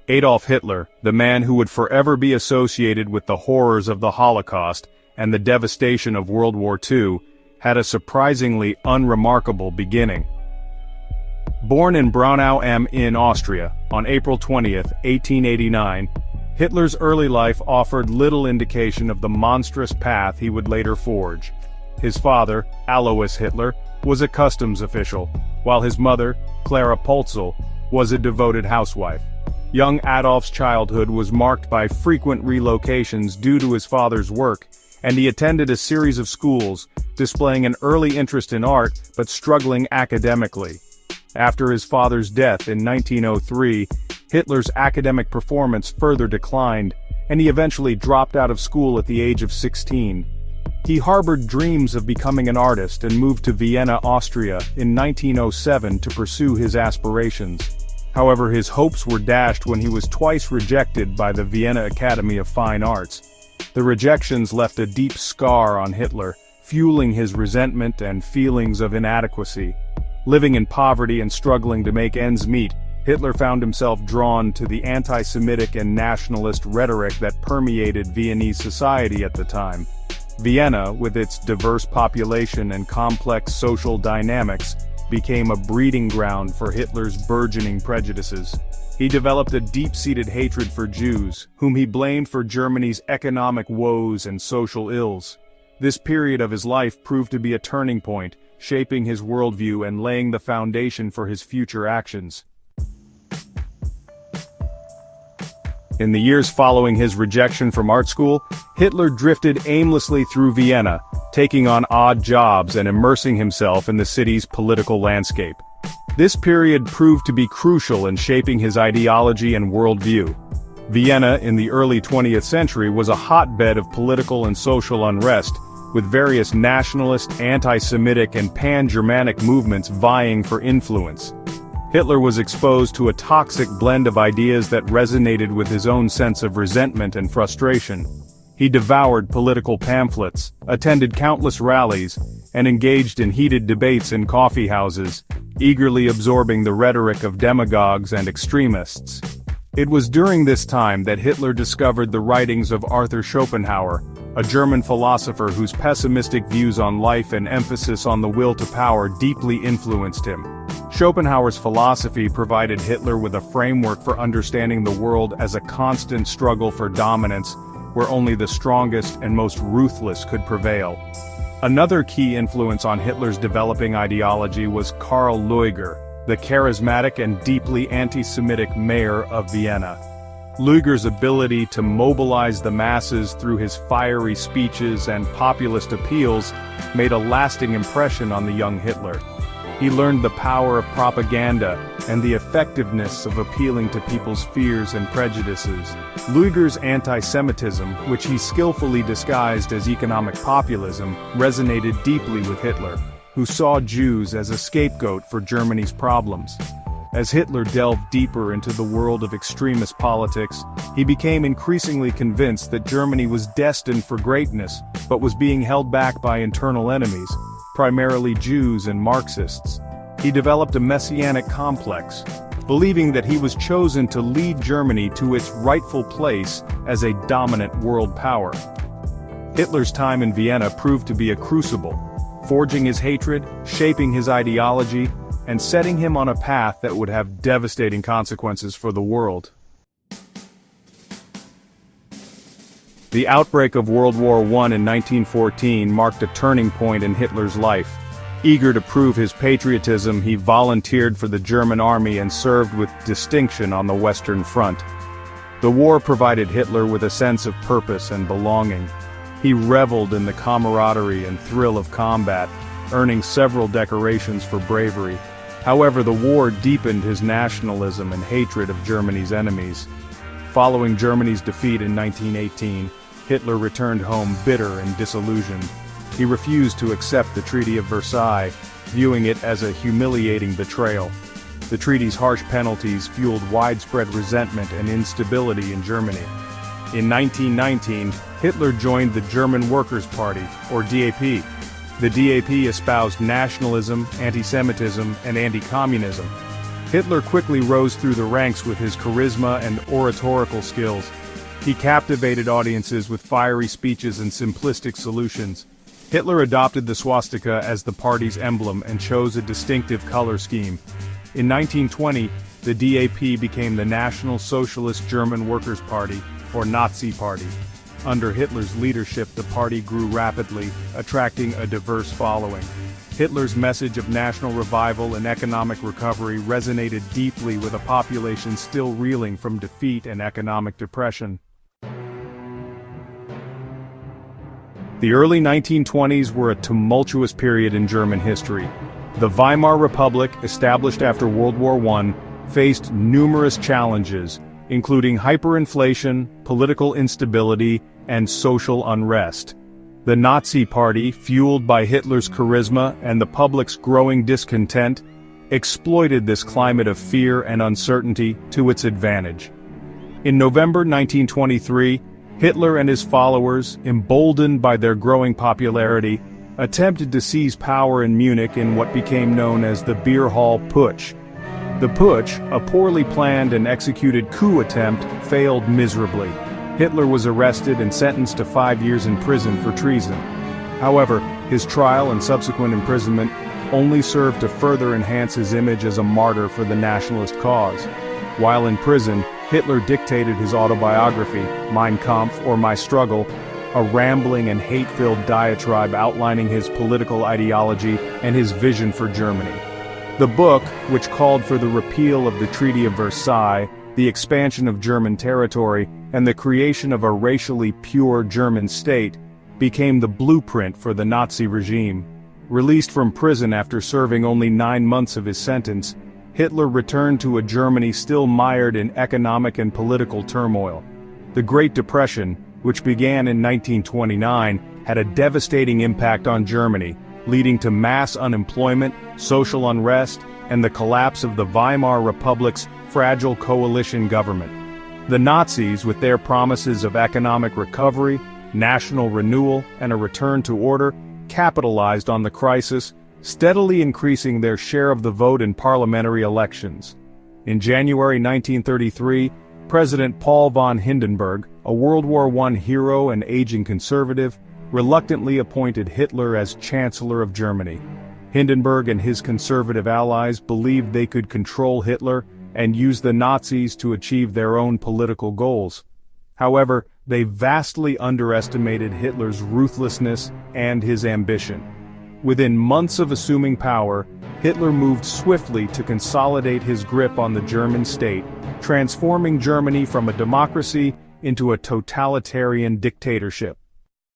Adolf Hitler, the man who would forever be associated with the horrors of the Holocaust and the devastation of World War II, had a surprisingly unremarkable beginning. Born in Braunau am Inn, Austria, on April 20, 1889, Hitler's early life offered little indication of the monstrous path he would later forge. His father, Alois Hitler, was a customs official, while his mother, Clara Polzel, was a devoted housewife. Young Adolf's childhood was marked by frequent relocations due to his father's work, and he attended a series of schools, displaying an early interest in art but struggling academically. After his father's death in 1903, Hitler's academic performance further declined, and he eventually dropped out of school at the age of 16. He harbored dreams of becoming an artist and moved to Vienna, Austria, in 1907 to pursue his aspirations. However, his hopes were dashed when he was twice rejected by the Vienna Academy of Fine Arts. The rejections left a deep scar on Hitler, fueling his resentment and feelings of inadequacy. Living in poverty and struggling to make ends meet, Hitler found himself drawn to the anti-Semitic and nationalist rhetoric that permeated Viennese society at the time. Vienna, with its diverse population and complex social dynamics, became a breeding ground for Hitler's burgeoning prejudices. He developed a deep-seated hatred for Jews, whom he blamed for Germany's economic woes and social ills. This period of his life proved to be a turning point, shaping his worldview and laying the foundation for his future actions. In the years following his rejection from art school, Hitler drifted aimlessly through Vienna, taking on odd jobs and immersing himself in the city's political landscape. This period proved to be crucial in shaping his ideology and worldview. Vienna in the early 20th century was a hotbed of political and social unrest, with various nationalist, anti-Semitic and pan-Germanic movements vying for influence. Hitler was exposed to a toxic blend of ideas that resonated with his own sense of resentment and frustration. He devoured political pamphlets, attended countless rallies, and engaged in heated debates in coffee houses, eagerly absorbing the rhetoric of demagogues and extremists. It was during this time that Hitler discovered the writings of Arthur Schopenhauer, a German philosopher whose pessimistic views on life and emphasis on the will to power deeply influenced him. Schopenhauer's philosophy provided Hitler with a framework for understanding the world as a constant struggle for dominance, where only the strongest and most ruthless could prevail. Another key influence on Hitler's developing ideology was Karl Lueger, the charismatic and deeply anti-Semitic mayor of Vienna. Lueger's ability to mobilize the masses through his fiery speeches and populist appeals made a lasting impression on the young Hitler. He learned the power of propaganda and the effectiveness of appealing to people's fears and prejudices. Lueger's anti-Semitism, which he skillfully disguised as economic populism, resonated deeply with Hitler, who saw Jews as a scapegoat for Germany's problems. As Hitler delved deeper into the world of extremist politics, he became increasingly convinced that Germany was destined for greatness, but was being held back by internal enemies, primarily Jews and Marxists. He developed a messianic complex, believing that he was chosen to lead Germany to its rightful place as a dominant world power. Hitler's time in Vienna proved to be a crucible, forging his hatred, shaping his ideology, and setting him on a path that would have devastating consequences for the world. The outbreak of World War I in 1914 marked a turning point in Hitler's life. Eager to prove his patriotism, he volunteered for the German army and served with distinction on the Western Front. The war provided Hitler with a sense of purpose and belonging. He reveled in the camaraderie and thrill of combat, earning several decorations for bravery. However, the war deepened his nationalism and hatred of Germany's enemies. Following Germany's defeat in 1918, Hitler returned home bitter and disillusioned. He refused to accept the Treaty of Versailles, viewing it as a humiliating betrayal. The treaty's harsh penalties fueled widespread resentment and instability in Germany. In 1919, Hitler joined the German Workers' Party, or DAP. The DAP espoused nationalism, anti-Semitism, and anti-communism. Hitler quickly rose through the ranks with his charisma and oratorical skills. He captivated audiences with fiery speeches and simplistic solutions. Hitler adopted the swastika as the party's emblem and chose a distinctive color scheme. In 1920, the DAP became the National Socialist German Workers' Party, or Nazi Party. Under Hitler's leadership, the party grew rapidly, attracting a diverse following. Hitler's message of national revival and economic recovery resonated deeply with a population still reeling from defeat and economic depression. The early 1920s were a tumultuous period in German history. The Weimar Republic, established after World War I, faced numerous challenges, including hyperinflation, political instability, and social unrest. The Nazi Party, fueled by Hitler's charisma and the public's growing discontent, exploited this climate of fear and uncertainty to its advantage. In November 1923, Hitler and his followers, emboldened by their growing popularity, attempted to seize power in Munich in what became known as the Beer Hall Putsch. The putsch, a poorly planned and executed coup attempt, failed miserably. Hitler was arrested and sentenced to 5 years in prison for treason. However, his trial and subsequent imprisonment only served to further enhance his image as a martyr for the nationalist cause. While in prison, Hitler dictated his autobiography, Mein Kampf, or My Struggle, a rambling and hate-filled diatribe outlining his political ideology and his vision for Germany. The book, which called for the repeal of the Treaty of Versailles, the expansion of German territory, and the creation of a racially pure German state, became the blueprint for the Nazi regime. Released from prison after serving only 9 months of his sentence, Hitler returned to a Germany still mired in economic and political turmoil. The Great Depression, which began in 1929, had a devastating impact on Germany, leading to mass unemployment, social unrest, and the collapse of the Weimar Republic's fragile coalition government. The Nazis, with their promises of economic recovery, national renewal, and a return to order, capitalized on the crisis, steadily increasing their share of the vote in parliamentary elections. In January 1933, President Paul von Hindenburg, a World War I hero and aging conservative, reluctantly appointed Hitler as Chancellor of Germany. Hindenburg and his conservative allies believed they could control Hitler and use the Nazis to achieve their own political goals. However, they vastly underestimated Hitler's ruthlessness and his ambition. Within months of assuming power, Hitler moved swiftly to consolidate his grip on the German state, transforming Germany from a democracy into a totalitarian dictatorship.